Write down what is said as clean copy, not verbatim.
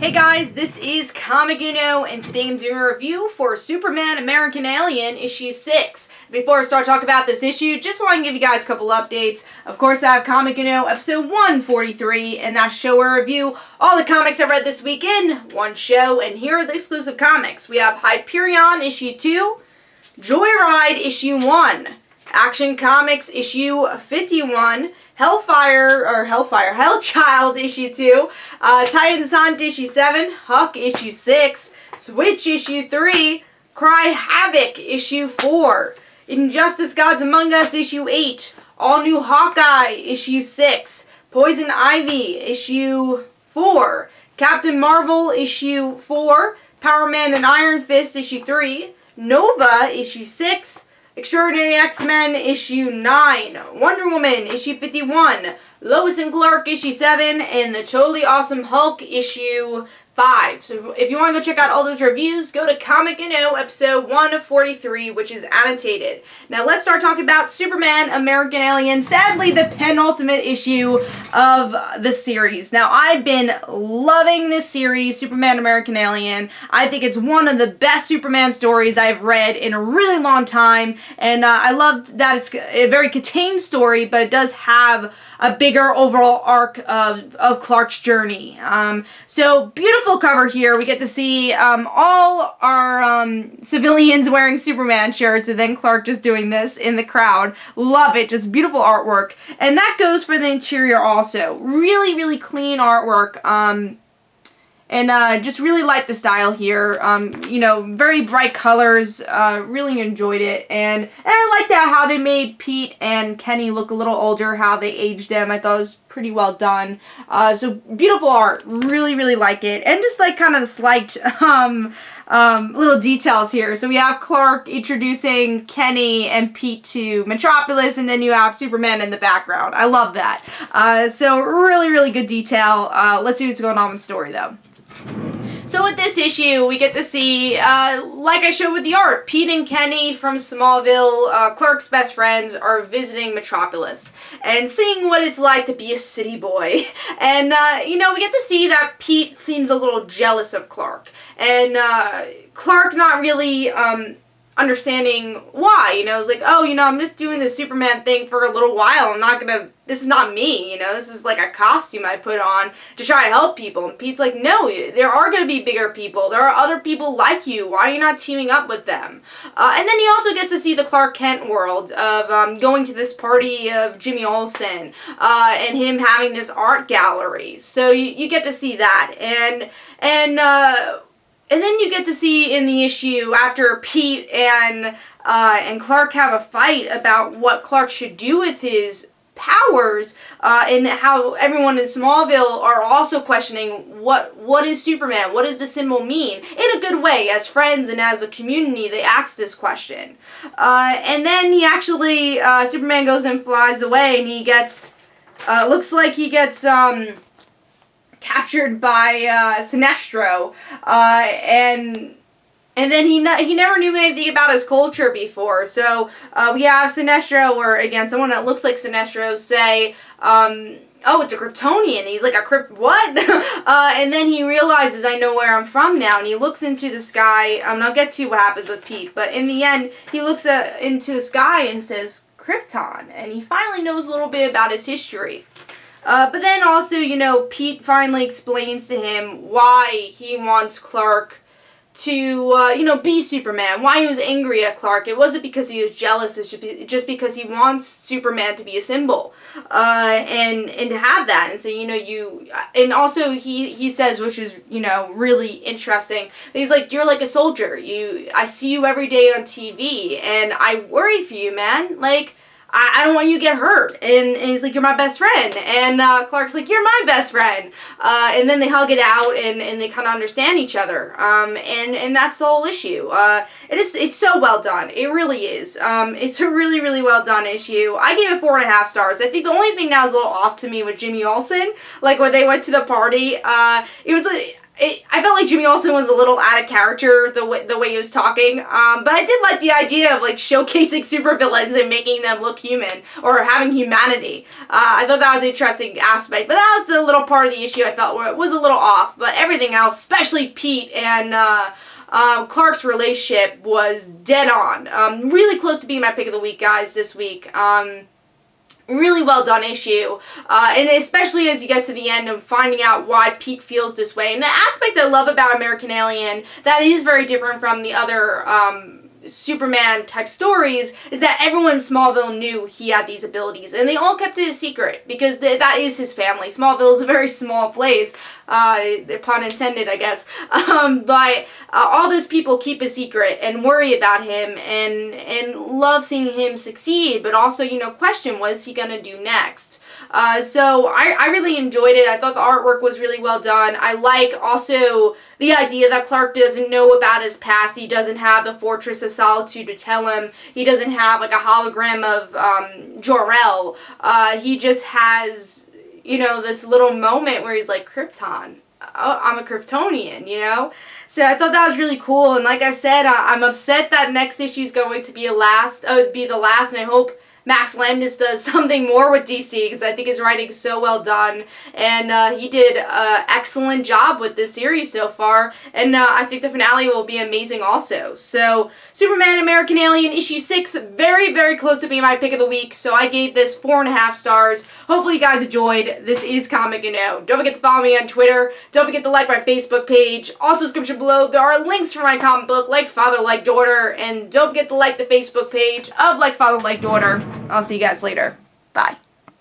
Hey guys, this is Comic Uno, and today I'm doing a review for Superman American Alien issue 6. Before I start talking about this issue, just want to give you guys a couple updates. Of course, I have Comic Uno episode 143, and that's show or review all the comics I read this week in one show, and here are the exclusive comics. We have Hyperion issue 2, Joyride issue 1, Action Comics issue 51, Hellchild issue 2, Titans Hunt issue 7, Huck issue 6, Switch issue 3, Cry Havoc issue 4, Injustice Gods Among Us issue 8, All New Hawkeye issue 6, Poison Ivy issue 4, Captain Marvel issue 4, Power Man and Iron Fist issue 3, Nova issue 6, Extraordinary X-Men issue 9, Wonder Woman issue 51, Lois and Clark issue 7, and the Totally Awesome Hulk issue 5. So if you want to go check out all those reviews, go to Comic Uno episode 143, which is annotated. Now let's start talking about Superman American Alien, sadly the penultimate issue of the series. Now I've been loving this series, Superman American Alien. I think it's one of the best Superman stories I've read in a really long time, and I loved that it's a very contained story, but it does have a bigger overall arc of Clark's journey. So beautiful cover here. We get to see all our civilians wearing Superman shirts, and then Clark just doing this in the crowd. Love it. Just beautiful artwork. And that goes for the interior also. Really, really clean artwork. And just really like the style here. You know, very bright colors. Really enjoyed it. And I like that how they made Pete and Kenny look a little older, how they aged them. I thought it was pretty well done. So beautiful art. Really, really like it. And just like kind of slight little details here. So we have Clark introducing Kenny and Pete to Metropolis, and then you have Superman in the background. I love that. So really, really good detail. Let's see what's going on with the story though. So with this issue, we get to see, like I showed with the art, Pete and Kenny from Smallville, Clark's best friends, are visiting Metropolis and seeing what it's like to be a city boy. And, you know, we get to see that Pete seems a little jealous of Clark. And Clark not really understanding why, you know, it's like, oh, you know, I'm just doing this Superman thing for a little while, I'm not gonna, this is not me, you know, this is like a costume I put on to try to help people. And Pete's like, no, there are gonna be bigger people, there are other people like you, why are you not teaming up with them? And then he also gets to see the Clark Kent world of going to this party of Jimmy Olsen, and him having this art gallery, so you get to see that, and then you get to see in the issue after Pete and Clark have a fight about what Clark should do with his powers, and how everyone in Smallville are also questioning what is Superman, what does the symbol mean? In a good way, as friends and as a community, they ask this question. And then he actually, Superman goes and flies away, and he gets, looks like he gets, captured by Sinestro, and then he never knew anything about his culture before. So we have Sinestro, or again someone that looks like Sinestro, say, oh, it's a Kryptonian. He's like, what? And then he realizes, I know where I'm from now, and he looks into the sky. I'll get to what happens with Pete, but in the end he looks into the sky and says Krypton, and he finally knows a little bit about his history. But then also, you know, Pete finally explains to him why he wants Clark to, you know, be Superman, why he was angry at Clark. It wasn't because he was jealous, it's just because he wants Superman to be a symbol, and to have that, and so, you know, and also he says, which is, you know, really interesting, he's like, you're like a soldier, I see you every day on TV, and I worry for you, man, like, I don't want you to get hurt. And he's like, you're my best friend. And Clark's like, you're my best friend. And then they hug it out, and they kind of understand each other. And that's the whole issue. It's so well done. It really is. It's a really, really well done issue. I gave it 4.5 stars. I think the only thing that was a little off to me with Jimmy Olsen, like when they went to the party, it was like, I felt like Jimmy Olsen was a little out of character the way he was talking, but I did like the idea of like showcasing supervillains and making them look human or having humanity. I thought that was an interesting aspect, but that was the little part of the issue I felt where it was a little off. But everything else, especially Pete and Clark's relationship, was dead on. Really close to being my pick of the week, guys, this week. Really well done issue, and especially as you get to the end of finding out why Pete feels this way. And the aspect I love about American Alien that is very different from the other Superman type stories is that everyone in Smallville knew he had these abilities, and they all kept it a secret because that is his family. Smallville is a very small place, pun intended, I guess. But all those people keep a secret and worry about him and love seeing him succeed, but also, you know, question what is he gonna do next. So I really enjoyed it. I thought the artwork was really well done. I like also the idea that Clark doesn't know about his past. He doesn't have the Fortress of Solitude to tell him. He doesn't have like a hologram of Jor-El. He just has, you know, this little moment where he's like, Krypton. Oh, I'm a Kryptonian, you know? So I thought that was really cool. And like I said, I'm upset that next issue is going to be the last, and I hope Max Landis does something more with DC because I think his writing's so well done, and he did an excellent job with this series so far, and I think the finale will be amazing also. So Superman American Alien issue 6, very, very close to being my pick of the week, so I gave this 4.5 stars. Hopefully you guys enjoyed. This is Comic You Know. Don't forget to follow me on Twitter. Don't forget to like my Facebook page. Also, description below, there are links for my comic book, Like Father, Like Daughter, and don't forget to like the Facebook page of Like Father, Like Daughter. I'll see you guys later. Bye.